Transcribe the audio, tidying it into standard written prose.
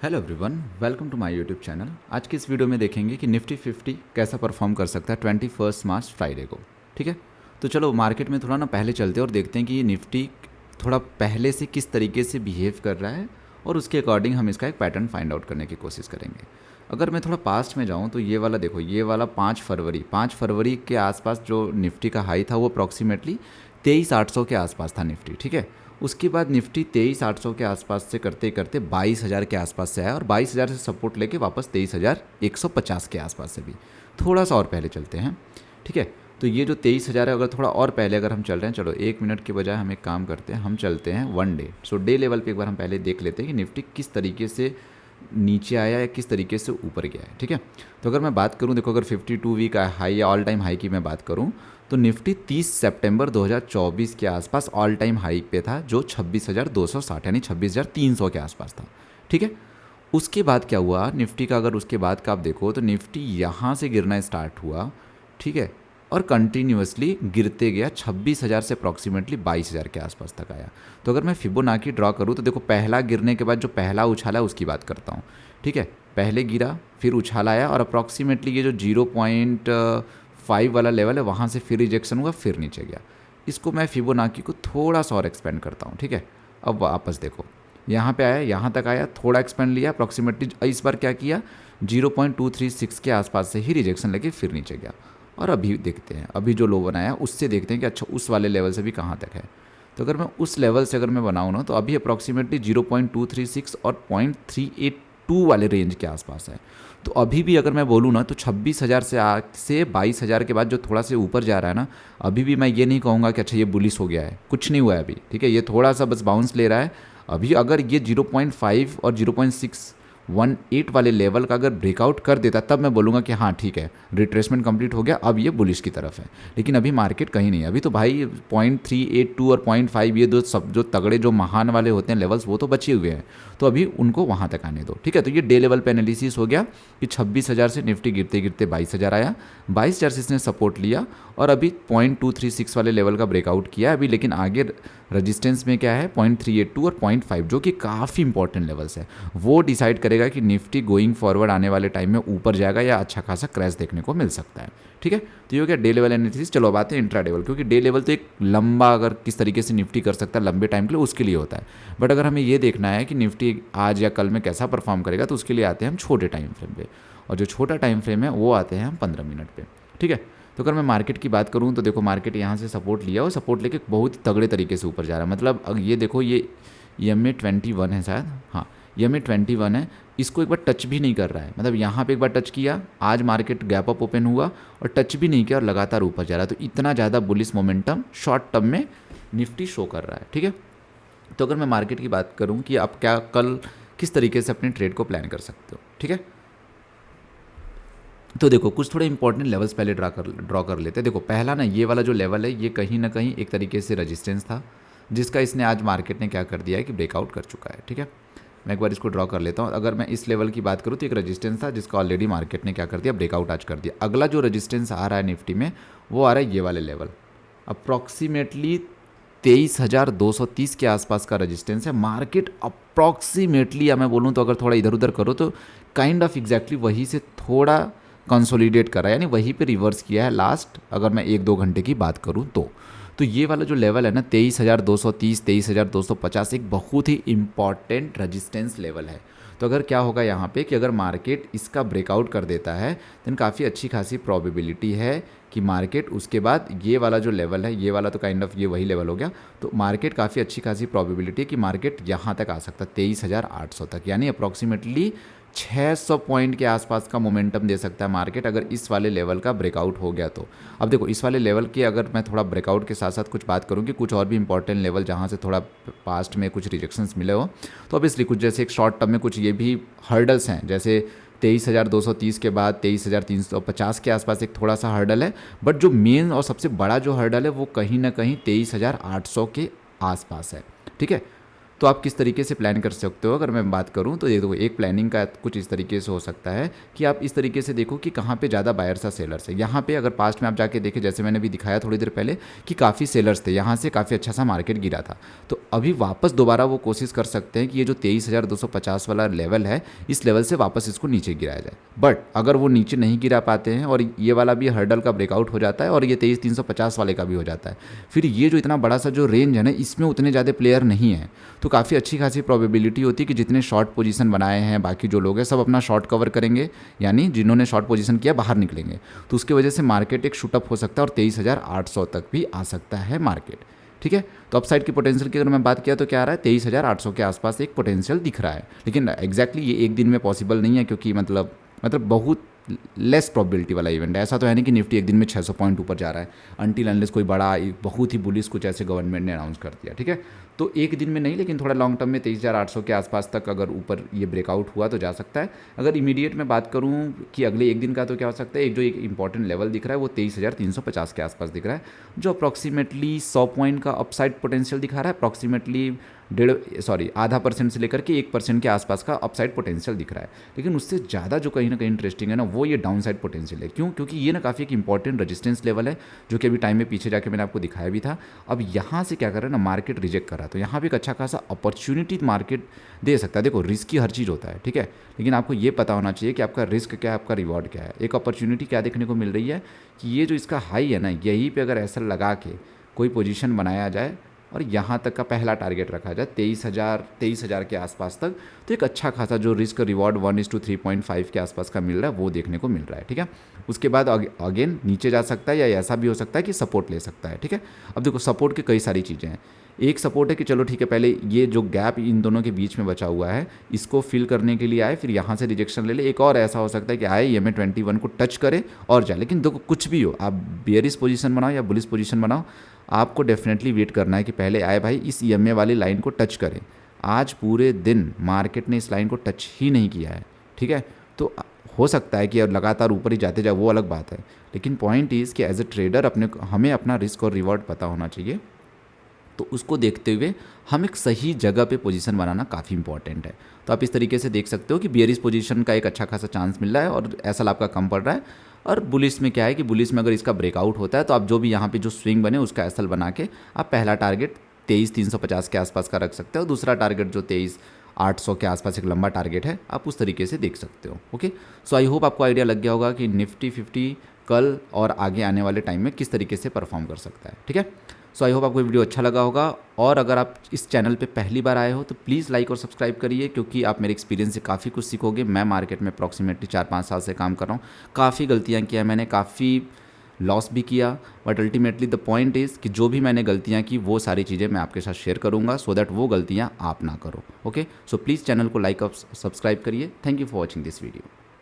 Hello everyone, welcome to my YouTube channel. आज की इस वीडियो में देखेंगे कि निफ्टी 50 कैसा परफॉर्म कर सकता है 21 मार्च फ्राइडे को। ठीक है, तो चलो मार्केट में थोड़ा ना पहले चलते हैं और देखते हैं कि ये निफ्टी थोड़ा पहले से किस तरीके से बिहेव कर रहा है और उसके अकॉर्डिंग हम इसका एक पैटर्न फाइंड आउट करने की कोशिश करेंगे। अगर मैं थोड़ा पास्ट में जाऊँ तो ये वाला देखो, ये वाला 5 फरवरी के आसपास जो निफ्टी का हाई था वो अप्रॉक्सीमेटली 23,800 के आसपास था निफ्टी। ठीक है, उसके बाद निफ्टी 23,800 के आसपास से करते करते 22,000 के आसपास से आया और 22,000 से सपोर्ट लेके वापस 23,150 के आसपास से भी थोड़ा सा और पहले चलते हैं। ठीक है, तो ये जो 23,000 है, अगर थोड़ा और पहले अगर हम चल रहे हैं, चलो 1 मिनट के बजाय हम एक काम करते हैं, हम चलते हैं 1 डे। सो डे लेवल पे एक बार हम पहले देख लेते हैं कि निफ्टी किस तरीके से नीचे आया या किस तरीके से ऊपर गया है। ठीक है, तो अगर मैं बात करूं, देखो अगर 52 वीक हाई या ऑल टाइम हाई की मैं बात करूं तो निफ्टी 30 सितंबर 2024 के आसपास ऑल टाइम हाई पे था, जो 26,260 यानी 26,300 के आसपास था। ठीक है, उसके बाद क्या हुआ निफ्टी का, अगर उसके बाद का आप देखो तो निफ्टी यहाँ से गिरना स्टार्ट हुआ। ठीक है, और कंटिन्यूसली गिरते गया 26,000 से अप्रॉक्सीमेटली 22,000 के आसपास तक आया। तो अगर मैं फिबोनाची ड्रॉ करूँ तो देखो, पहला गिरने के बाद जो पहला उछाला उसकी बात करता हूँ। ठीक है, पहले गिरा फिर उछाला आया और अप्रॉक्सीमेटली ये जो 0.5 वाला लेवल है वहाँ से फिर रिजेक्शन हुआ, फिर नीचे गया। इसको मैं फिबोनाची को थोड़ा सा और एक्सपेंड करता हूँ। ठीक है, अब वापस देखो, यहाँ पे आया, यहाँ तक आया, थोड़ा एक्सपेंड लिया अप्रॉक्सीमेटली, इस बार क्या किया 0.236 के आसपास से ही रिजेक्शन लेके फिर नीचे गया। और अभी देखते हैं, अभी जो लो बनाया उससे देखते हैं कि अच्छा उस वाले लेवल से भी कहाँ तक है। तो अगर मैं उस लेवल से अगर मैं बनाऊँ ना तो अभी अप्रॉक्सीमेटली 0.236 और 0.382 वाले रेंज के आसपास है। तो अभी भी अगर मैं बोलूँ ना तो 26,000 से 22,000 के बाद जो थोड़ा से ऊपर जा रहा है ना, अभी भी मैं ये नहीं कहूँगा कि अच्छा ये बुलिश हो गया है, कुछ नहीं हुआ है अभी। ठीक है, ये थोड़ा सा बस बाउंस ले रहा है। अभी अगर ये 0.5 और 0.618 वाले लेवल का अगर ब्रेकआउट कर देता तब मैं बोलूँगा कि हाँ ठीक है, रिट्रेसमेंट कंप्लीट हो गया, अब ये बुलिश की तरफ है। लेकिन अभी मार्केट कहीं नहीं है, अभी तो भाई 0.382 और 0.5 ये दो सब जो तगड़े जो महान वाले होते हैं लेवल्स वो तो बचे हुए हैं। तो अभी उनको वहाँ तक आने दो। ठीक है, तो ये डे लेवल पे एनालिसिस हो गया कि 26,000 से निफ्टी गिरते गिरते 22,000 आया, 22,000 से इसने सपोर्ट लिया और अभी 0.236 वाले लेवल का ब्रेकआउट किया अभी। लेकिन आगे रजिस्टेंस में क्या है 0.382 और 0.5 जो कि काफ़ी इंपॉर्टेंट लेवल्स है। वो डिसाइड करेगा कि निफ्टी गोइंग फॉरवर्ड आने वाले टाइम में ऊपर जाएगा या अच्छा खासा क्रैश देखने को मिल सकता है। ठीक है, तो ये हो गया डे लेवल एनालिसिस। चलो अब आते हैं इंट्रा लेवल, क्योंकि डे लेवल तो एक लंबा अगर किस तरीके से निफ्टी कर सकता है लंबे टाइम के लिए उसके लिए होता है। बट अगर हमें ये देखना है कि निफ्टी आज या कल में कैसा परफॉर्म करेगा तो उसके लिए आते हैं हम छोटे टाइम फ्रेम पे, और जो छोटा टाइम फ्रेम है वो आते हैं हम 15 मिनट पे। ठीक है, तो अगर मैं मार्केट की बात करूँ तो देखो, मार्केट यहाँ से सपोर्ट लिया और सपोर्ट लेके बहुत ही तगड़े तरीके से ऊपर जा रहा है। मतलब ये देखो, ये EMA 21 है शायद, हाँ EMA 21 है, इसको एक बार टच भी नहीं कर रहा है। मतलब यहाँ पे एक बार टच किया, आज मार्केट गैप अप ओपन हुआ और टच भी नहीं किया और लगातार ऊपर जा रहा है। तो इतना ज़्यादा बुलिश मोमेंटम शॉर्ट टर्म में निफ्टी शो कर रहा है। ठीक है, तो अगर मैं मार्केट की बात करूँ कि आप क्या कल किस तरीके से अपने ट्रेड को प्लान कर सकते हो। ठीक है, तो देखो कुछ थोड़े इंपॉर्टेंट लेवल्स पहले ड्रॉ कर लेते हैं। देखो पहला ना, ये वाला जो लेवल है ये कहीं ना कहीं एक तरीके से रेजिस्टेंस था, जिसका इसने आज मार्केट ने क्या कर दिया है कि ब्रेकआउट कर चुका है। ठीक है, मैं एक बार इसको ड्रॉ कर लेता हूँ। अगर मैं इस लेवल की बात करूँ तो एक रेजिस्टेंस था जिसका ऑलरेडी मार्केट ने क्या कर दिया, ब्रेकआउट आज कर दिया। अगला जो रेजिस्टेंस आ रहा है निफ्टी में वो आ रहा है ये वाले लेवल, अप्रॉक्सीमेटली 23,230 के आसपास का रेजिस्टेंस है। मार्केट अप्रॉक्सीमेटली, या मैं बोलूँ तो अगर थोड़ा इधर उधर करो तो काइंड ऑफ एग्जैक्टली वही से थोड़ा कंसोलिडेट कर रहा है, यानी वहीं पे रिवर्स किया है लास्ट, अगर मैं 1-2 घंटे की बात करूँ तो ये वाला जो लेवल है ना 23,230 23,250 एक बहुत ही इंपॉर्टेंट रेजिस्टेंस लेवल है। तो अगर क्या होगा यहाँ पे कि अगर मार्केट इसका ब्रेकआउट कर देता है देन काफ़ी अच्छी खासी प्रोबेबिलिटी है कि मार्केट उसके बाद ये वाला जो लेवल है, ये वाला तो काइंड ऑफ ये वही लेवल हो गया, तो मार्केट काफ़ी अच्छी खासी प्रोबेबिलिटी है कि मार्केट यहाँ तक आ सकता है 23,800 तक, यानी अप्रॉक्सीमेटली 600 पॉइंट के आसपास का मोमेंटम दे सकता है मार्केट अगर इस वाले लेवल का ब्रेकआउट हो गया तो। अब देखो इस वाले लेवल की अगर मैं थोड़ा ब्रेकआउट के साथ साथ कुछ बात करूँ कि कुछ और भी इंपॉर्टेंट लेवल जहाँ से थोड़ा पास्ट में कुछ रिजेक्शंस मिले हो, तो ऑब्वियसली कुछ जैसे एक शॉर्ट टर्म में कुछ ये भी हर्डल्स हैं, जैसे 23,230 के बाद 23,350 के आसपास एक थोड़ा सा हर्डल है। बट जो मेन और सबसे बड़ा जो हर्डल है वो कहीं ना कहीं 23,800 के आसपास है। ठीक है, तो आप किस तरीके से प्लान कर सकते हो अगर मैं बात करूं तो ये देखो, एक प्लानिंग का कुछ इस तरीके से हो सकता है कि आप इस तरीके से देखो कि कहाँ पे ज़्यादा बायर्स या सेलर्स है। यहाँ पे अगर पास्ट में आप जाके देखें, जैसे मैंने भी दिखाया थोड़ी देर पहले कि काफ़ी सेलर्स थे, यहाँ से काफ़ी अच्छा सा मार्केट गिरा था। तो अभी वापस दोबारा वो कोशिश कर सकते हैं कि ये जो 23,250 वाला लेवल है, इस लेवल से वापस इसको नीचे गिराया जाए। बट अगर वो नीचे नहीं गिरा पाते हैं और ये वाला भी हर्डल का ब्रेकआउट हो जाता है और ये 23,350 वाले का भी हो जाता है, फिर ये जो इतना बड़ा सा जो रेंज है ना, इसमें उतने ज़्यादा प्लेयर नहीं है, तो काफ़ी अच्छी खासी प्रोबेबिलिटी होती है कि जितने शॉर्ट पोजीशन बनाए हैं बाकी जो लोग हैं सब अपना शॉर्ट कवर करेंगे, यानी जिन्होंने शॉर्ट पोजीशन किया बाहर निकलेंगे। तो उसकी वजह से मार्केट एक शूटअप हो सकता है और 23,800 तक भी आ सकता है मार्केट। ठीक है, तो अपसाइड की पोटेंशियल की अगर मैं बात किया तो क्या आ रहा है, 23,800 के आसपास एक पोटेंशियल दिख रहा है। लेकिन एग्जैक्टली ये एक दिन में पॉसिबल नहीं है, क्योंकि मतलब बहुत लेस प्रोबेबिलिटी वाला इवेंट है। ऐसा तो है नहीं कि निफ्टी एक दिन में 600 पॉइंट ऊपर जा रहा है, अनटिल अनलेस कोई बड़ा बहुत ही बुलिश कुछ ऐसे गवर्नमेंट ने अनाउंस कर दिया। ठीक है, तो एक दिन में नहीं, लेकिन थोड़ा लॉन्ग टर्म में 23,800 के आसपास तक अगर ऊपर ये ब्रेकआउट हुआ तो जा सकता है। अगर इमीडिएट में बात करूँ कि अगले एक दिन का, तो क्या हो सकता है, एक जो एक इंपॉर्टेंट लेवल दिख रहा है वो 23,350 के आसपास दिख रहा है, जो अप्रॉक्सीमेटली 100 पॉइंट का अपसाइड पोटेंशियल दिखा रहा है। अप्रॉक्सीमेटली आधा % से लेकर के 1% के आसपास का अपसाइड पोटेंशियल दिख रहा है। लेकिन उससे ज़्यादा जो कहीं ना कहीं इंटरेस्टिंग है ना, वो ये डाउन साइड पोटेंशियल है। क्यों? क्योंकि ये ना काफ़ी एक इंपॉर्टेंट रेजिस्टेंस लेवल है, जो कि अभी टाइम में पीछे जाके मैंने आपको दिखाया भी था। अब यहाँ से क्या कर रहा है ना, मार्केट रिजेक्ट कर रहा है, तो यहाँ भी एक अच्छा खासा अपॉर्चुनिटी मार्केट दे सकता है। देखो, रिस्की हर चीज़ होता है, ठीक है, लेकिन आपको ये पता होना चाहिए कि आपका रिस्क क्या है, आपका रिवॉर्ड क्या है। एक अपॉर्चुनिटी क्या देखने को मिल रही है कि ये जो इसका हाई है ना, यहीं पर अगर ऐसा लगा के कोई पोजीशन बनाया जाए और यहाँ तक का पहला टारगेट रखा जाए 23,000 के आसपास तक, तो एक अच्छा खासा जो रिस्क रिवॉर्ड 1:3.5 के आसपास का मिल रहा है वो देखने को मिल रहा है। ठीक है, उसके बाद अगेन नीचे जा सकता है, या ऐसा भी हो सकता है कि सपोर्ट ले सकता है। ठीक है, अब देखो सपोर्ट की कई सारी चीज़ें हैं। एक सपोर्ट है कि चलो ठीक है, पहले ये जो गैप इन दोनों के बीच में बचा हुआ है इसको फिल करने के लिए आए, फिर यहाँ से रिजेक्शन ले ले। एक और ऐसा हो सकता है कि आए EMA 21 को टच करे और जाए। लेकिन देखो, कुछ भी हो, आप बेयरिश पोजीशन बनाओ या बुलिश पोजीशन बनाओ, आपको डेफिनेटली वेट करना है कि पहले आए भाई इस EMA वाली लाइन को टच करें। आज पूरे दिन मार्केट ने इस लाइन को टच ही नहीं किया है। ठीक है, तो हो सकता है कि अब लगातार ऊपर ही जाते जाए, वो अलग बात है। लेकिन पॉइंट इज़ कि एज ए ट्रेडर हमें अपना रिस्क और रिवॉर्ड पता होना चाहिए। तो उसको देखते हुए हम एक सही जगह पे पोजीशन बनाना काफ़ी इंपॉर्टेंट है। तो आप इस तरीके से देख सकते हो कि बियरिश पोजीशन का एक अच्छा खासा चांस मिल रहा है और एसएल आपका कम पड़ रहा है। और बुलिश में क्या है कि बुलिश में अगर इसका ब्रेकआउट होता है तो आप जो भी यहाँ पे जो स्विंग बने उसका एसएल बना के आप पहला टारगेट 23,350 के आसपास का रख सकते हो, और दूसरा टारगेट जो 23,800 के आसपास एक लंबा टारगेट है, आप उस तरीके से देख सकते हो। ओके, सो आई होप आपको आइडिया लग गया होगा कि निफ्टी 50 कल और आगे आने वाले टाइम में किस तरीके से परफॉर्म कर सकता है। ठीक है, सो आई होप आपको वीडियो अच्छा लगा होगा, और अगर आप इस चैनल पे पहली बार आए हो तो प्लीज़ लाइक और सब्सक्राइब करिए, क्योंकि आप मेरे एक्सपीरियंस से काफ़ी कुछ सीखोगे। मैं मार्केट में अप्रॉक्सीमेटली 4-5 साल से काम कर रहा हूँ, काफ़ी गलतियाँ किया मैंने, काफ़ी लॉस भी किया, but ultimately the point is कि जो भी मैंने गलतियाँ की वो सारी चीज़ें मैं आपके साथ शेयर करूँगा, सो दैट वो गलतियाँ आप ना करो। ओके, सो प्लीज़ चैनल को लाइक और सब्सक्राइब करिए। Thank you for watching this video.